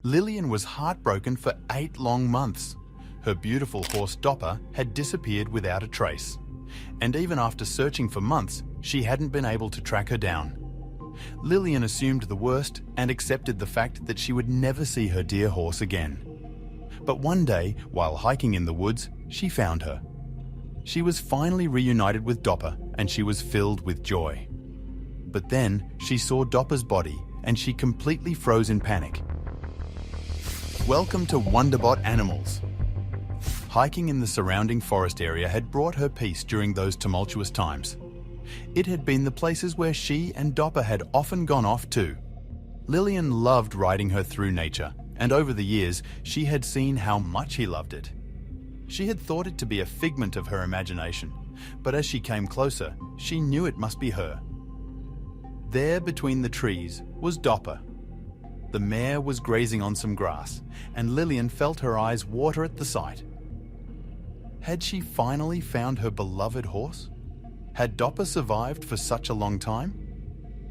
Lilian was heartbroken for 8 long months. Her beautiful horse Dopper had disappeared without a trace. And even after searching for months, she hadn't been able to track her down. Lilian assumed the worst and accepted the fact that she would never see her dear horse again. But one day, while hiking in the woods, she found her. She was finally reunited with Dopper and she was filled with joy. But then she saw Dopper's body and she completely froze in panic. Welcome to Wonderbot Animals. Hiking in the surrounding forest area had brought her peace during those tumultuous times. It had been the places where she and Dopper had often gone off to. Lilian loved riding her through nature, and over the years she had seen how much he loved it. She had thought it to be a figment of her imagination, but as she came closer, she knew it must be her. There between the trees was Dopper. The mare was grazing on some grass, and Lilian felt her eyes water at the sight. Had she finally found her beloved horse? Had Dopper survived for such a long time?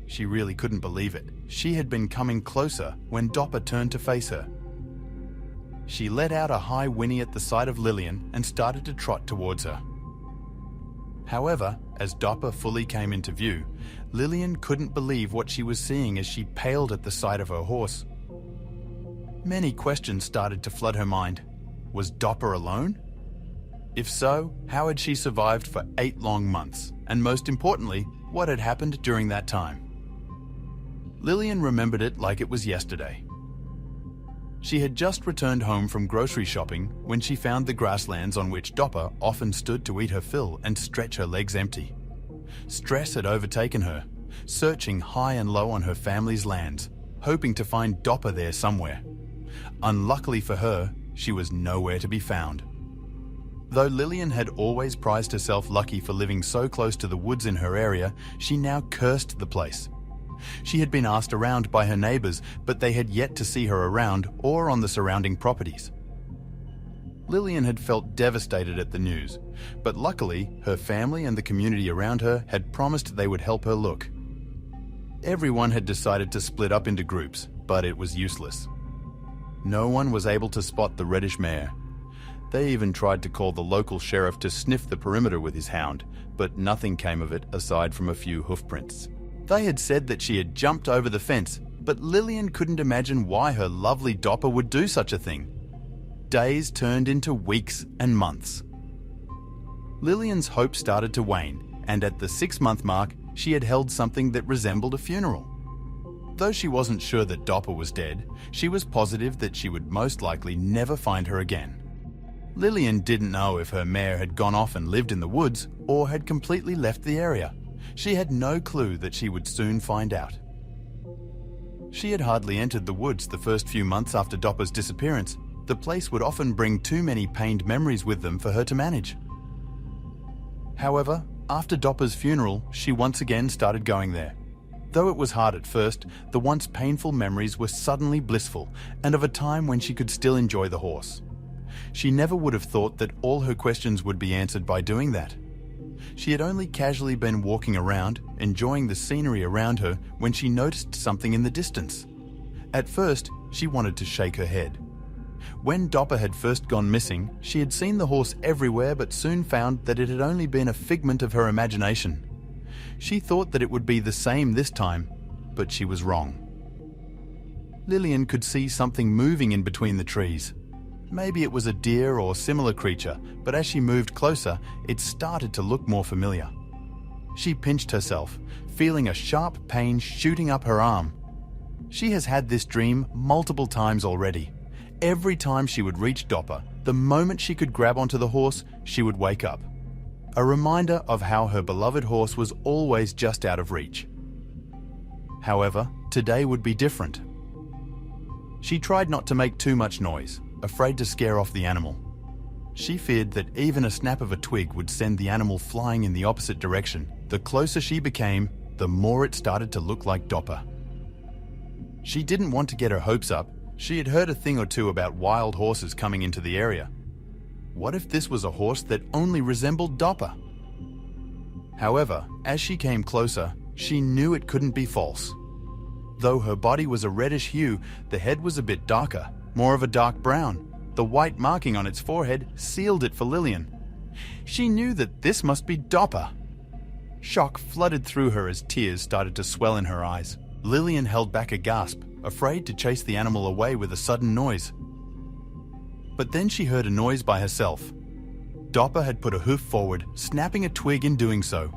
She really couldn't believe it. She had been coming closer when Dopper turned to face her. She let out a high whinny at the sight of Lilian and started to trot towards her. However, as Dopper fully came into view, Lilian couldn't believe what she was seeing as she paled at the sight of her horse. Many questions started to flood her mind. Was Dopper alone? If so, how had she survived for 8 long months? And most importantly, what had happened during that time? Lilian remembered it like it was yesterday. She had just returned home from grocery shopping when she found the grasslands on which Dopper often stood to eat her fill and stretch her legs empty. Stress had overtaken her, searching high and low on her family's lands, hoping to find Dopper there somewhere. Unluckily for her, she was nowhere to be found. Though Lilian had always prized herself lucky for living so close to the woods in her area, she now cursed the place. She had been asked around by her neighbors, but they had yet to see her around or on the surrounding properties. Lilian had felt devastated at the news, but luckily her family and the community around her had promised they would help her look. Everyone had decided to split up into groups, but it was useless. No one was able to spot the reddish mare. They even tried to call the local sheriff to sniff the perimeter with his hound, but nothing came of it aside from a few hoofprints. They had said that she had jumped over the fence, but Lilian couldn't imagine why her lovely Dopper would do such a thing. Days turned into weeks and months. Lilian's hope started to wane, and at the 6-month mark, she had held something that resembled a funeral. Though she wasn't sure that Dopper was dead, she was positive that she would most likely never find her again. Lilian didn't know if her mare had gone off and lived in the woods or had completely left the area. She had no clue that she would soon find out. She had hardly entered the woods the first few months after Dopper's disappearance. The place would often bring too many pained memories with them for her to manage. However, after Dopper's funeral, she once again started going there. Though it was hard at first, the once painful memories were suddenly blissful and of a time when she could still enjoy the horse. She never would have thought that all her questions would be answered by doing that. She had only casually been walking around, enjoying the scenery around her, when she noticed something in the distance. At first, she wanted to shake her head. When Dopper had first gone missing, she had seen the horse everywhere but soon found that it had only been a figment of her imagination. She thought that it would be the same this time, but she was wrong. Lilian could see something moving in between the trees. Maybe it was a deer or similar creature, but as she moved closer, it started to look more familiar. She pinched herself, feeling a sharp pain shooting up her arm. She has had this dream multiple times already. Every time she would reach Dopper, the moment she could grab onto the horse, she would wake up. A reminder of how her beloved horse was always just out of reach. However, today would be different. She tried not to make too much noise, afraid to scare off the animal. She feared that even a snap of a twig would send the animal flying in the opposite direction. The closer she became, the more it started to look like Dopper. She didn't want to get her hopes up. She had heard a thing or two about wild horses coming into the area. What if this was a horse that only resembled Dopper? However, as she came closer, she knew it couldn't be false. Though her body was a reddish hue, the head was a bit darker, more of a dark brown. The white marking on its forehead sealed it for Lilian. She knew that this must be Dopper. Shock flooded through her as tears started to swell in her eyes. Lilian held back a gasp, afraid to chase the animal away with a sudden noise. But then she heard a noise by herself. Dopper had put a hoof forward, snapping a twig in doing so.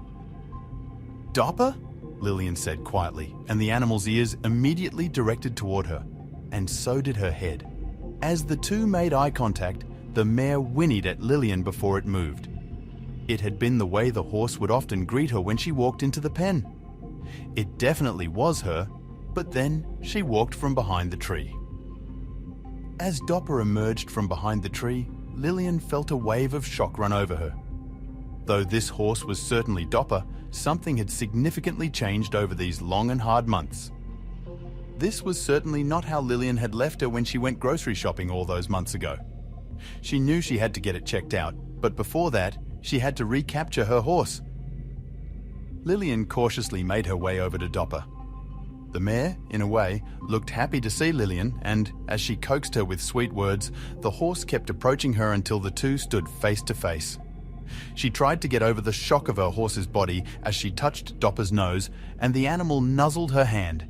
"Dopper?" Lilian said quietly, and the animal's ears immediately directed toward her, and so did her head. As the two made eye contact, the mare whinnied at Lilian before it moved. It had been the way the horse would often greet her when she walked into the pen. It definitely was her, but then she walked from behind the tree. As Dopper emerged from behind the tree, Lilian felt a wave of shock run over her. Though this horse was certainly Dopper, something had significantly changed over these long and hard months. This was certainly not how Lilian had left her when she went grocery shopping all those months ago. She knew she had to get it checked out, but before that, she had to recapture her horse. Lilian cautiously made her way over to Dopper. The mare, in a way, looked happy to see Lilian, and as she coaxed her with sweet words, the horse kept approaching her until the two stood face to face. She tried to get over the shock of her horse's body as she touched Dopper's nose, and the animal nuzzled her hand.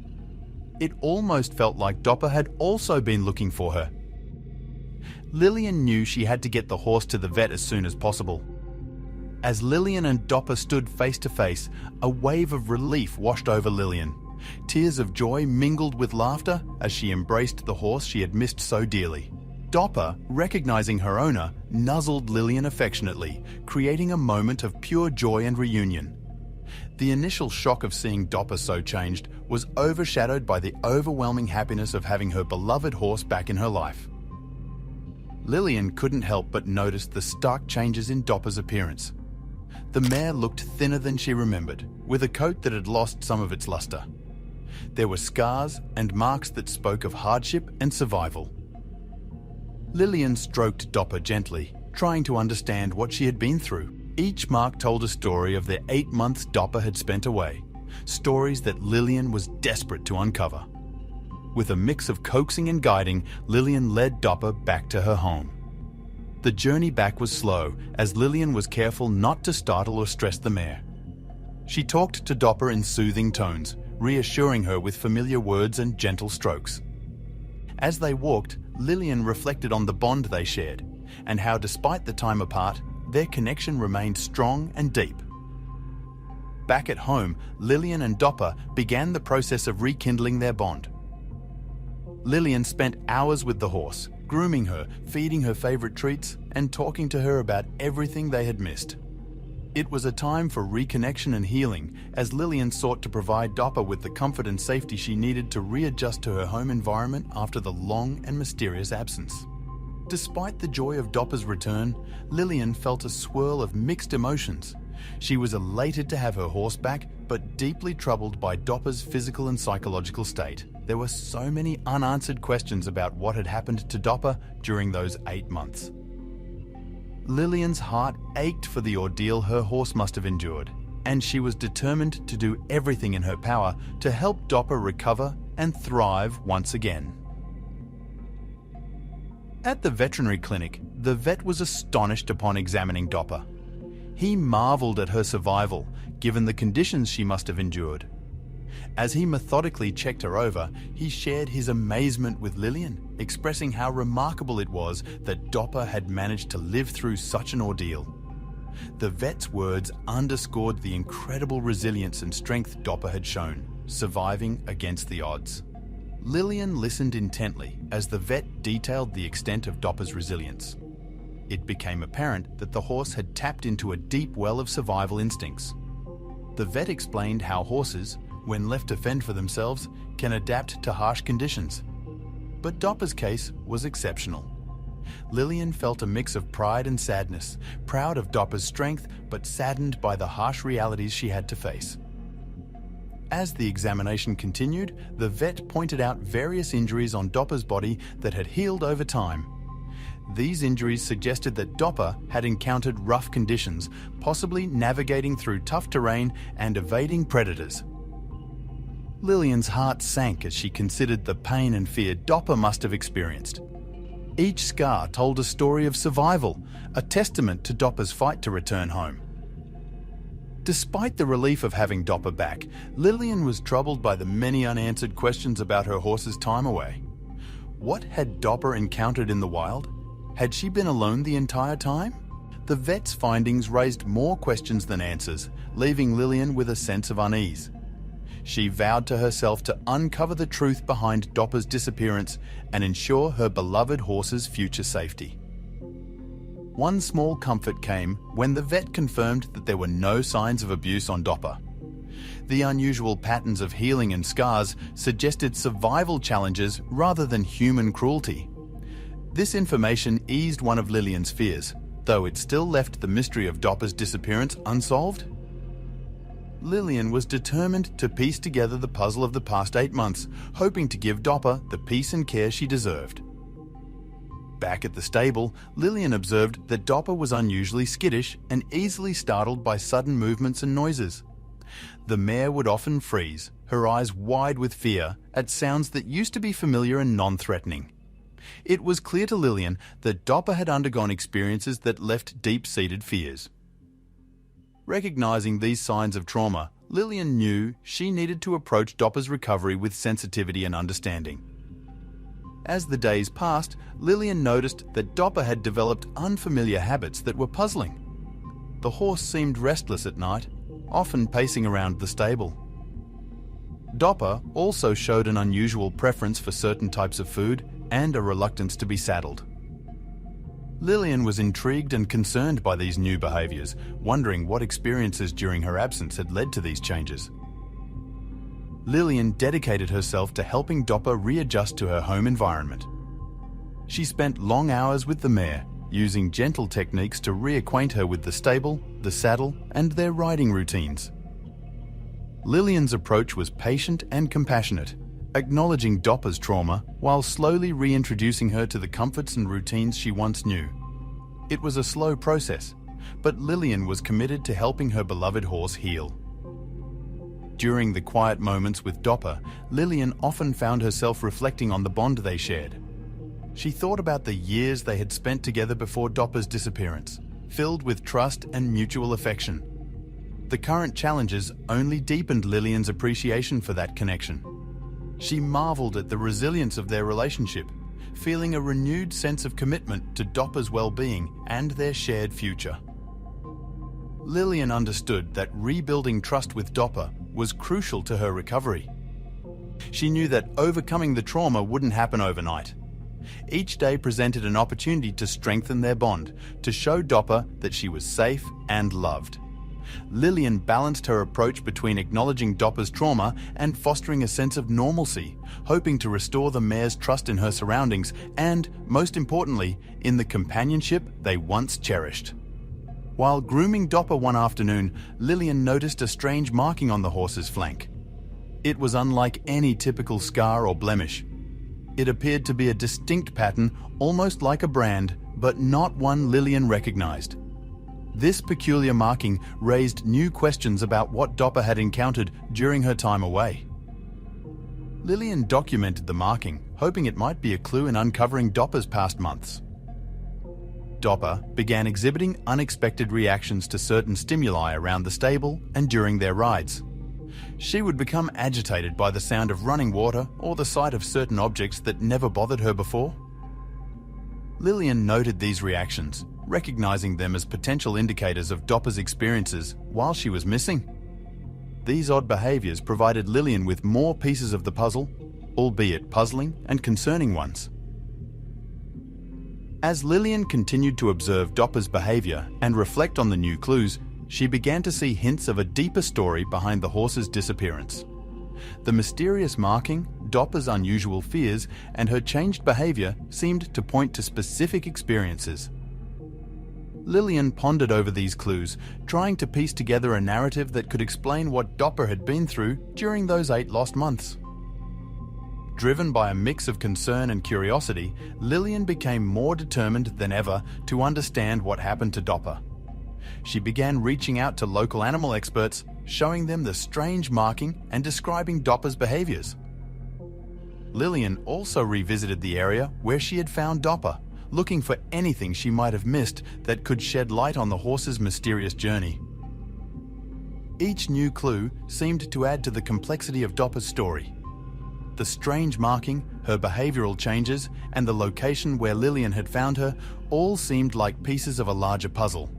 It almost felt like Dopper had also been looking for her. Lilian knew she had to get the horse to the vet as soon as possible. As Lilian and Dopper stood face to face, a wave of relief washed over Lilian. Tears of joy mingled with laughter as she embraced the horse she had missed so dearly. Dopper, recognizing her owner, nuzzled Lilian affectionately, creating a moment of pure joy and reunion. The initial shock of seeing Dopper so changed was overshadowed by the overwhelming happiness of having her beloved horse back in her life. Lilian couldn't help but notice the stark changes in Dopper's appearance. The mare looked thinner than she remembered, with a coat that had lost some of its luster. There were scars and marks that spoke of hardship and survival. Lilian stroked Dopper gently, trying to understand what she had been through. Each mark told a story of the 8 months Dopper had spent away, stories that Lilian was desperate to uncover. With a mix of coaxing and guiding, Lilian led Dopper back to her home. The journey back was slow, as Lilian was careful not to startle or stress the mare. She talked to Dopper in soothing tones, reassuring her with familiar words and gentle strokes. As they walked, Lilian reflected on the bond they shared, and how despite the time apart, their connection remained strong and deep. Back at home, Lilian and Dopper began the process of rekindling their bond. Lilian spent hours with the horse, grooming her, feeding her favorite treats, and talking to her about everything they had missed. It was a time for reconnection and healing, as Lilian sought to provide Dopper with the comfort and safety she needed to readjust to her home environment after the long and mysterious absence. Despite the joy of Dopper's return, Lilian felt a swirl of mixed emotions. She was elated to have her horse back, but deeply troubled by Dopper's physical and psychological state. There were so many unanswered questions about what had happened to Dopper during those 8 months. Lilian's heart ached for the ordeal her horse must have endured, and she was determined to do everything in her power to help Dopper recover and thrive once again. At the veterinary clinic, the vet was astonished upon examining Dopper. He marveled at her survival, given the conditions she must have endured. As he methodically checked her over, he shared his amazement with Lilian, expressing how remarkable it was that Dopper had managed to live through such an ordeal. The vet's words underscored the incredible resilience and strength Dopper had shown, surviving against the odds. Lilian listened intently as the vet detailed the extent of Dopper's resilience. It became apparent that the horse had tapped into a deep well of survival instincts. The vet explained how horses, when left to fend for themselves, can adapt to harsh conditions. But Dopper's case was exceptional. Lilian felt a mix of pride and sadness, proud of Dopper's strength, but saddened by the harsh realities she had to face. As the examination continued, the vet pointed out various injuries on Dopper's body that had healed over time. These injuries suggested that Dopper had encountered rough conditions, possibly navigating through tough terrain and evading predators. Lilian's heart sank as she considered the pain and fear Dopper must have experienced. Each scar told a story of survival, a testament to Dopper's fight to return home. Despite the relief of having Dopper back, Lilian was troubled by the many unanswered questions about her horse's time away. What had Dopper encountered in the wild? Had she been alone the entire time? The vet's findings raised more questions than answers, leaving Lilian with a sense of unease. She vowed to herself to uncover the truth behind Dopper's disappearance and ensure her beloved horse's future safety. One small comfort came when the vet confirmed that there were no signs of abuse on Dopper. The unusual patterns of healing and scars suggested survival challenges rather than human cruelty. This information eased one of Lilian's fears, though it still left the mystery of Dopper's disappearance unsolved. Lilian was determined to piece together the puzzle of the past 8 months, hoping to give Dopper the peace and care she deserved. Back at the stable, Lilian observed that Dopper was unusually skittish and easily startled by sudden movements and noises. The mare would often freeze, her eyes wide with fear, at sounds that used to be familiar and non-threatening. It was clear to Lilian that Dopper had undergone experiences that left deep-seated fears. Recognizing these signs of trauma, Lilian knew she needed to approach Dopper's recovery with sensitivity and understanding. As the days passed, Lilian noticed that Dopper had developed unfamiliar habits that were puzzling. The horse seemed restless at night, often pacing around the stable. Dopper also showed an unusual preference for certain types of food and a reluctance to be saddled. Lilian was intrigued and concerned by these new behaviors, wondering what experiences during her absence had led to these changes. Lilian dedicated herself to helping Dopper readjust to her home environment. She spent long hours with the mare, using gentle techniques to reacquaint her with the stable, the saddle, and their riding routines. Lilian's approach was patient and compassionate, acknowledging Dopper's trauma while slowly reintroducing her to the comforts and routines she once knew. It was a slow process, but Lilian was committed to helping her beloved horse heal. During the quiet moments with Dopper, Lilian often found herself reflecting on the bond they shared. She thought about the years they had spent together before Dopper's disappearance, filled with trust and mutual affection. The current challenges only deepened Lilian's appreciation for that connection. She marveled at the resilience of their relationship, feeling a renewed sense of commitment to Dopper's well-being and their shared future. Lilian understood that rebuilding trust with Dopper was crucial to her recovery. She knew that overcoming the trauma wouldn't happen overnight. Each day presented an opportunity to strengthen their bond, to show Dopper that she was safe and loved. Lilian balanced her approach between acknowledging Dopper's trauma and fostering a sense of normalcy, hoping to restore the mare's trust in her surroundings and, most importantly, in the companionship they once cherished. While grooming Dopper one afternoon, Lilian noticed a strange marking on the horse's flank. It was unlike any typical scar or blemish. It appeared to be a distinct pattern, almost like a brand, but not one Lilian recognized. This peculiar marking raised new questions about what Dopper had encountered during her time away. Lilian documented the marking, hoping it might be a clue in uncovering Dopper's past months. Dopper began exhibiting unexpected reactions to certain stimuli around the stable and during their rides. She would become agitated by the sound of running water or the sight of certain objects that never bothered her before. Lilian noted these reactions, recognizing them as potential indicators of Dopper's experiences while she was missing. These odd behaviors provided Lilian with more pieces of the puzzle, albeit puzzling and concerning ones. As Lilian continued to observe Dopper's behavior and reflect on the new clues, she began to see hints of a deeper story behind the horse's disappearance. The mysterious marking, Dopper's unusual fears, and her changed behavior seemed to point to specific experiences. Lilian pondered over these clues, trying to piece together a narrative that could explain what Dopper had been through during those 8 lost months. Driven by a mix of concern and curiosity, Lilian became more determined than ever to understand what happened to Dopper. She began reaching out to local animal experts, showing them the strange marking and describing Dopper's behaviors. Lilian also revisited the area where she had found Dopper, looking for anything she might have missed that could shed light on the horse's mysterious journey. Each new clue seemed to add to the complexity of Dopper's story. The strange marking, her behavioral changes, and the location where Lilian had found her all seemed like pieces of a larger puzzle.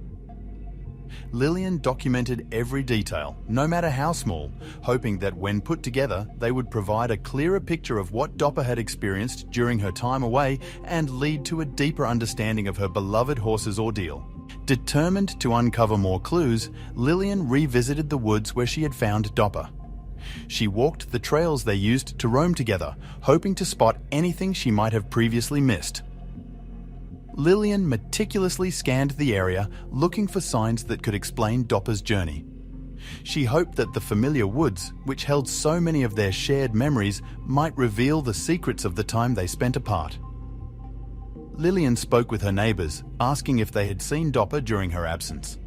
Lilian documented every detail, no matter how small, hoping that when put together, they would provide a clearer picture of what Dopper had experienced during her time away and lead to a deeper understanding of her beloved horse's ordeal. Determined to uncover more clues, Lilian revisited the woods where she had found Dopper. She walked the trails they used to roam together, hoping to spot anything she might have previously missed. Lilian meticulously scanned the area, looking for signs that could explain Dopper's journey. She hoped that the familiar woods, which held so many of their shared memories, might reveal the secrets of the time they spent apart. Lilian spoke with her neighbours, asking if they had seen Dopper during her absence.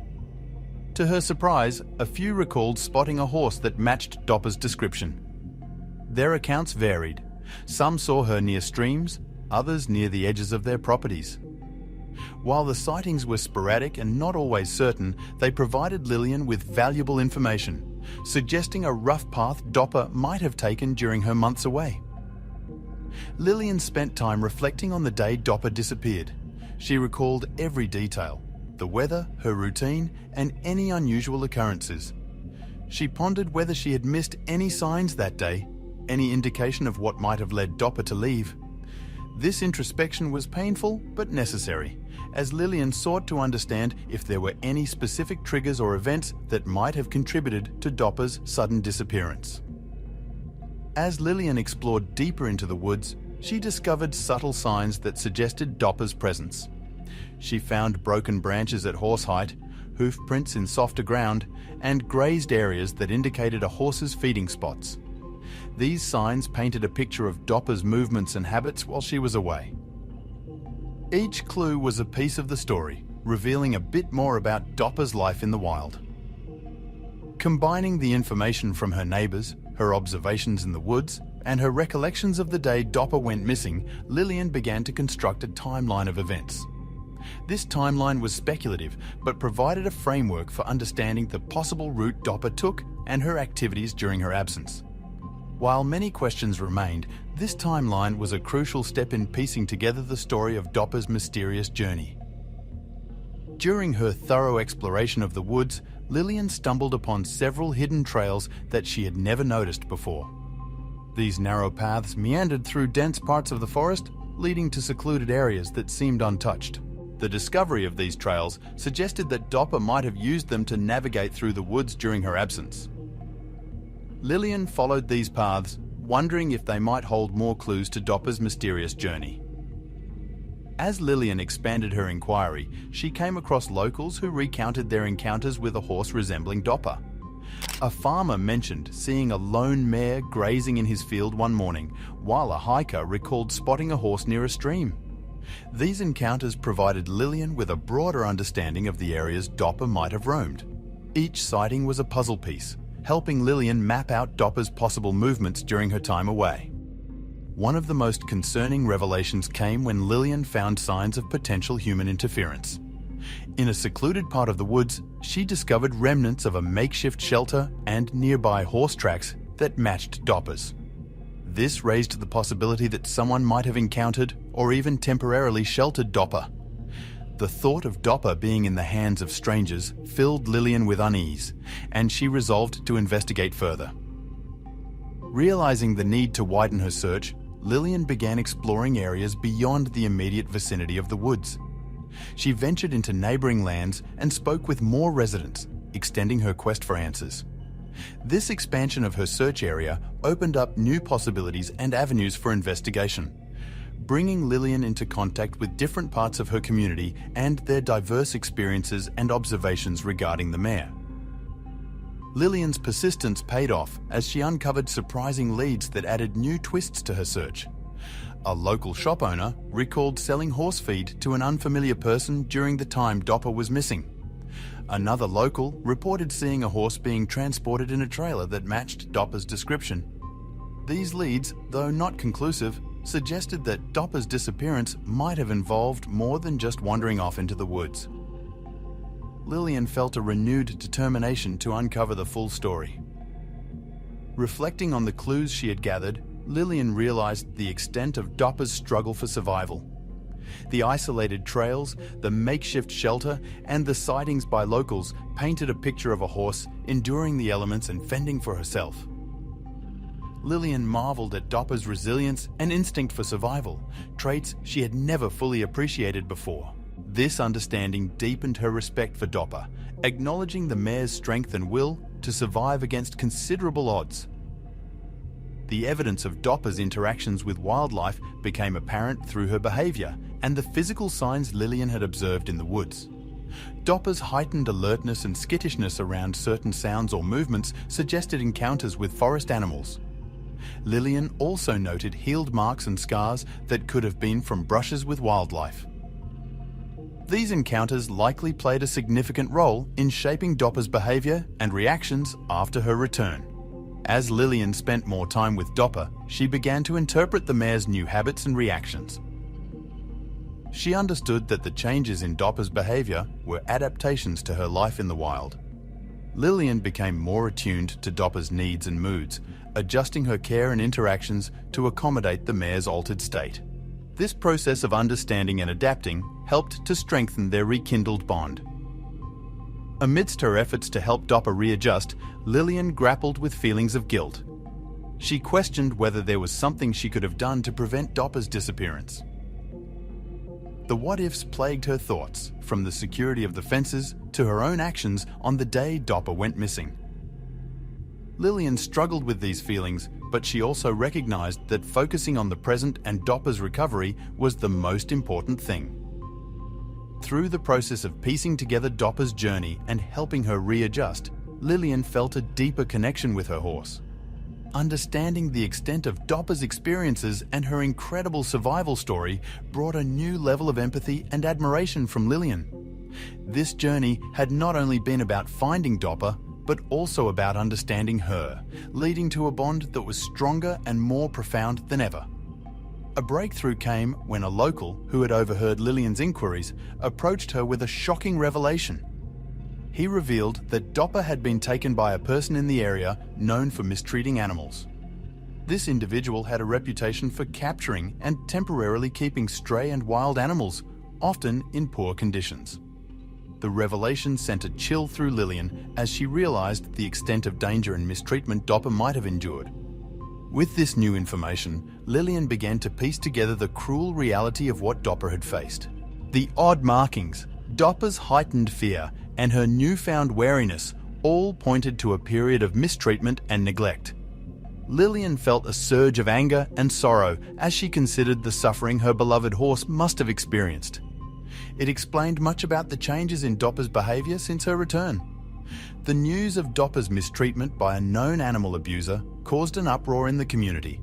To her surprise, a few recalled spotting a horse that matched Dopper's description. Their accounts varied. Some saw her near streams, others near the edges of their properties. While the sightings were sporadic and not always certain, they provided Lilian with valuable information, suggesting a rough path Dopper might have taken during her months away. Lilian spent time reflecting on the day Dopper disappeared. She recalled every detail: the weather, her routine, and any unusual occurrences. She pondered whether she had missed any signs that day, any indication of what might have led Dopper to leave. This introspection was painful but necessary, as Lilian sought to understand if there were any specific triggers or events that might have contributed to Dopper's sudden disappearance. As Lilian explored deeper into the woods, she discovered subtle signs that suggested Dopper's presence. She found broken branches at horse height, hoof prints in softer ground, and grazed areas that indicated a horse's feeding spots. These signs painted a picture of Dopper's movements and habits while she was away. Each clue was a piece of the story, revealing a bit more about Dopper's life in the wild. Combining the information from her neighbours, her observations in the woods, and her recollections of the day Dopper went missing, Lilian began to construct a timeline of events. This timeline was speculative, but provided a framework for understanding the possible route Dopper took and her activities during her absence. While many questions remained, this timeline was a crucial step in piecing together the story of Dopper's mysterious journey. During her thorough exploration of the woods, Lilian stumbled upon several hidden trails that she had never noticed before. These narrow paths meandered through dense parts of the forest, leading to secluded areas that seemed untouched. The discovery of these trails suggested that Dopper might have used them to navigate through the woods during her absence. Lilian followed these paths, wondering if they might hold more clues to Dopper's mysterious journey. As Lilian expanded her inquiry, she came across locals who recounted their encounters with a horse resembling Dopper. A farmer mentioned seeing a lone mare grazing in his field one morning, while a hiker recalled spotting a horse near a stream. These encounters provided Lilian with a broader understanding of the areas Dopper might have roamed. Each sighting was a puzzle piece, helping Lilian map out Dopper's possible movements during her time away. One of the most concerning revelations came when Lilian found signs of potential human interference. In a secluded part of the woods, she discovered remnants of a makeshift shelter and nearby horse tracks that matched Dopper's. This raised the possibility that someone might have encountered or even temporarily sheltered Dopper. The thought of Dopper being in the hands of strangers filled Lilian with unease, and she resolved to investigate further. Realizing the need to widen her search, Lilian began exploring areas beyond the immediate vicinity of the woods. She ventured into neighboring lands and spoke with more residents, extending her quest for answers. This expansion of her search area opened up new possibilities and avenues for investigation, bringing Lilian into contact with different parts of her community and their diverse experiences and observations regarding the mare. Lilian's persistence paid off as she uncovered surprising leads that added new twists to her search. A local shop owner recalled selling horse feed to an unfamiliar person during the time Dopper was missing. Another local reported seeing a horse being transported in a trailer that matched Dopper's description. These leads, though not conclusive, suggested that Dopper's disappearance might have involved more than just wandering off into the woods. Lilian felt a renewed determination to uncover the full story. Reflecting on the clues she had gathered, Lilian realized the extent of Dopper's struggle for survival. The isolated trails, the makeshift shelter, and the sightings by locals painted a picture of a horse enduring the elements and fending for herself. Lilian marveled at Dopper's resilience and instinct for survival, traits she had never fully appreciated before. This understanding deepened her respect for Dopper, acknowledging the mare's strength and will to survive against considerable odds. The evidence of Dopper's interactions with wildlife became apparent through her behavior and the physical signs Lilian had observed in the woods. Dopper's heightened alertness and skittishness around certain sounds or movements suggested encounters with forest animals. Lilian also noted healed marks and scars that could have been from brushes with wildlife. These encounters likely played a significant role in shaping Dopper's behavior and reactions after her return. As Lilian spent more time with Dopper, she began to interpret the mare's new habits and reactions. She understood that the changes in Dopper's behavior were adaptations to her life in the wild. Lilian became more attuned to Dopper's needs and moods, adjusting her care and interactions to accommodate the mare's altered state. This process of understanding and adapting helped to strengthen their rekindled bond. Amidst her efforts to help Dopper readjust, Lilian grappled with feelings of guilt. She questioned whether there was something she could have done to prevent Dopper's disappearance. The what-ifs plagued her thoughts, from the security of the fences to her own actions on the day Dopper went missing. Lilian struggled with these feelings, but she also recognized that focusing on the present and Dopper's recovery was the most important thing. Through the process of piecing together Dopper's journey and helping her readjust, Lilian felt a deeper connection with her horse. Understanding the extent of Dopper's experiences and her incredible survival story brought a new level of empathy and admiration from Lilian. This journey had not only been about finding Dopper, but also about understanding her, leading to a bond that was stronger and more profound than ever. A breakthrough came when a local, who had overheard Lilian's inquiries, approached her with a shocking revelation. He revealed that Dopper had been taken by a person in the area known for mistreating animals. This individual had a reputation for capturing and temporarily keeping stray and wild animals, often in poor conditions. The revelation sent a chill through Lilian as she realized the extent of danger and mistreatment Dopper might have endured. With this new information, Lilian began to piece together the cruel reality of what Dopper had faced. The odd markings, Dopper's heightened fear, and her newfound wariness all pointed to a period of mistreatment and neglect. Lilian felt a surge of anger and sorrow as she considered the suffering her beloved horse must have experienced. It explained much about the changes in Dopper's behavior since her return. The news of Dopper's mistreatment by a known animal abuser caused an uproar in the community.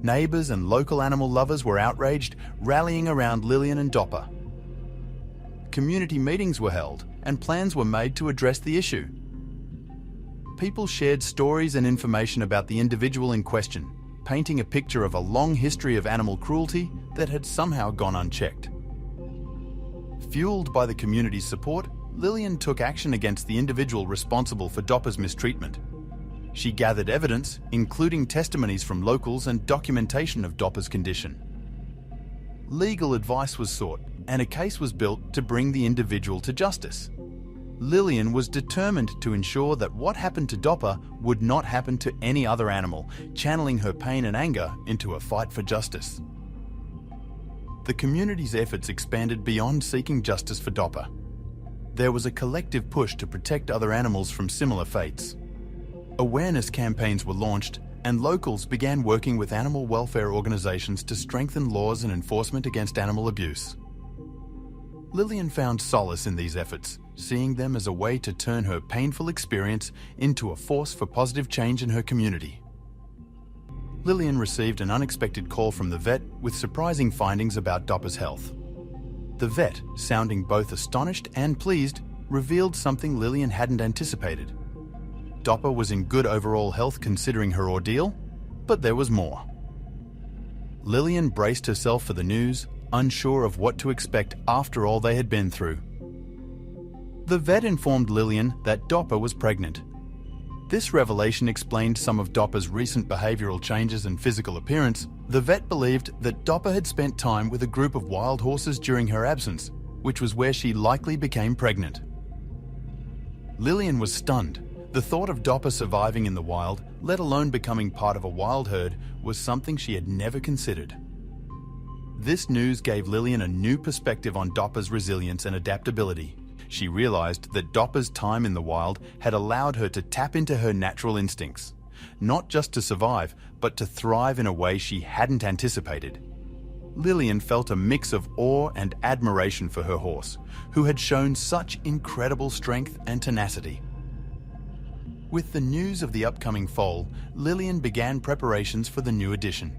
Neighbours and local animal lovers were outraged, rallying around Lilian and Dopper. Community meetings were held, and plans were made to address the issue. People shared stories and information about the individual in question, painting a picture of a long history of animal cruelty that had somehow gone unchecked. Fueled by the community's support, Lilian took action against the individual responsible for Dopper's mistreatment. She gathered evidence, including testimonies from locals and documentation of Dopper's condition. Legal advice was sought, and a case was built to bring the individual to justice. Lilian was determined to ensure that what happened to Dopper would not happen to any other animal, channeling her pain and anger into a fight for justice. The community's efforts expanded beyond seeking justice for Dopper. There was a collective push to protect other animals from similar fates. Awareness campaigns were launched, and locals began working with animal welfare organisations to strengthen laws and enforcement against animal abuse. Lilian found solace in these efforts, seeing them as a way to turn her painful experience into a force for positive change in her community. Lilian received an unexpected call from the vet with surprising findings about Dopper's health. The vet, sounding both astonished and pleased, revealed something Lilian hadn't anticipated. Dopper was in good overall health considering her ordeal, but there was more. Lilian braced herself for the news, unsure of what to expect after all they had been through. The vet informed Lilian that Dopper was pregnant. This revelation explained some of Dopper's recent behavioural changes and physical appearance. The vet believed that Dopper had spent time with a group of wild horses during her absence, which was where she likely became pregnant. Lilian was stunned. The thought of Dopper surviving in the wild, let alone becoming part of a wild herd, was something she had never considered. This news gave Lilian a new perspective on Dopper's resilience and adaptability. She realized that Dopper's time in the wild had allowed her to tap into her natural instincts, not just to survive, but to thrive in a way she hadn't anticipated. Lilian felt a mix of awe and admiration for her horse, who had shown such incredible strength and tenacity. With the news of the upcoming foal, Lilian began preparations for the new addition.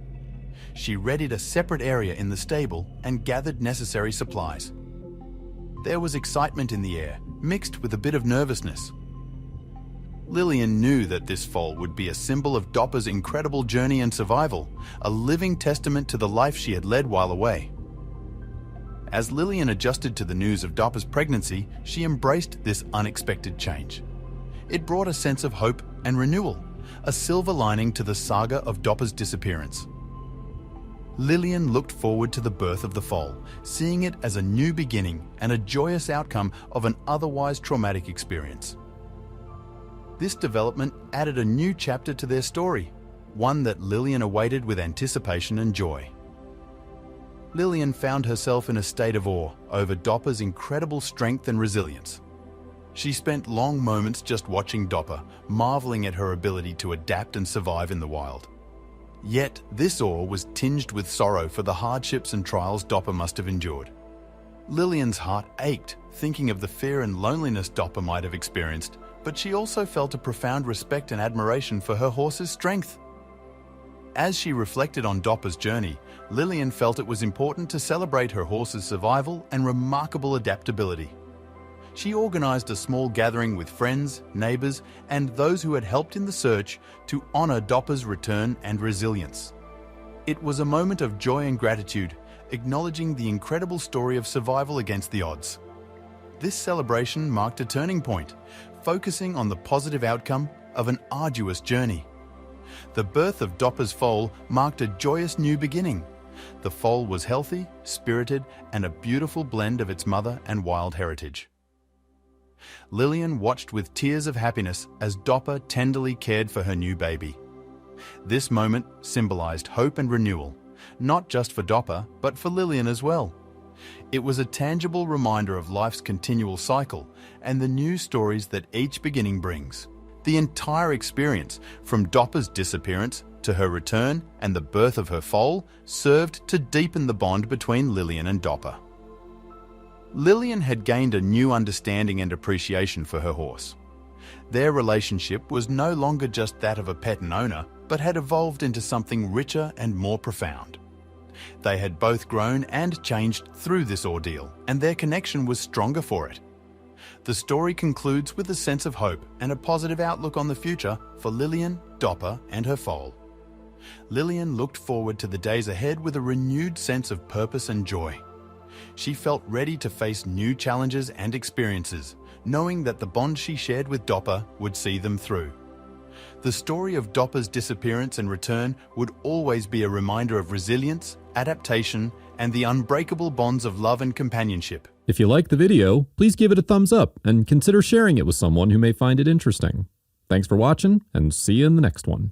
She readied a separate area in the stable and gathered necessary supplies. There was excitement in the air, mixed with a bit of nervousness. Lilian knew that this foal would be a symbol of Dopper's incredible journey and survival, a living testament to the life she had led while away. As Lilian adjusted to the news of Dopper's pregnancy, she embraced this unexpected change. It brought a sense of hope and renewal, a silver lining to the saga of Dopper's disappearance. Lilian looked forward to the birth of the foal, seeing it as a new beginning and a joyous outcome of an otherwise traumatic experience. This development added a new chapter to their story, one that Lilian awaited with anticipation and joy. Lilian found herself in a state of awe over Dopper's incredible strength and resilience. She spent long moments just watching Dopper, marveling at her ability to adapt and survive in the wild. Yet, this awe was tinged with sorrow for the hardships and trials Dopper must have endured. Lilian's heart ached, thinking of the fear and loneliness Dopper might have experienced, but she also felt a profound respect and admiration for her horse's strength. As she reflected on Dopper's journey, Lilian felt it was important to celebrate her horse's survival and remarkable adaptability. She organized a small gathering with friends, neighbors, and those who had helped in the search to honor Dopper's return and resilience. It was a moment of joy and gratitude, acknowledging the incredible story of survival against the odds. This celebration marked a turning point, focusing on the positive outcome of an arduous journey. The birth of Dopper's foal marked a joyous new beginning. The foal was healthy, spirited, and a beautiful blend of its mother and wild heritage. Lilian watched with tears of happiness as Dopper tenderly cared for her new baby. This moment symbolized hope and renewal, not just for Dopper, but for Lilian as well. It was a tangible reminder of life's continual cycle and the new stories that each beginning brings. The entire experience, from Dopper's disappearance to her return and the birth of her foal, served to deepen the bond between Lilian and Dopper. Lilian had gained a new understanding and appreciation for her horse. Their relationship was no longer just that of a pet and owner, but had evolved into something richer and more profound. They had both grown and changed through this ordeal, and their connection was stronger for it. The story concludes with a sense of hope and a positive outlook on the future for Lilian, Dopper, and her foal. Lilian looked forward to the days ahead with a renewed sense of purpose and joy. She felt ready to face new challenges and experiences, knowing that the bond she shared with Dopper would see them through. The story of Dopper's disappearance and return would always be a reminder of resilience, adaptation, and the unbreakable bonds of love and companionship. If you liked the video, please give it a thumbs up and consider sharing it with someone who may find it interesting. Thanks for watching, and see you in the next one.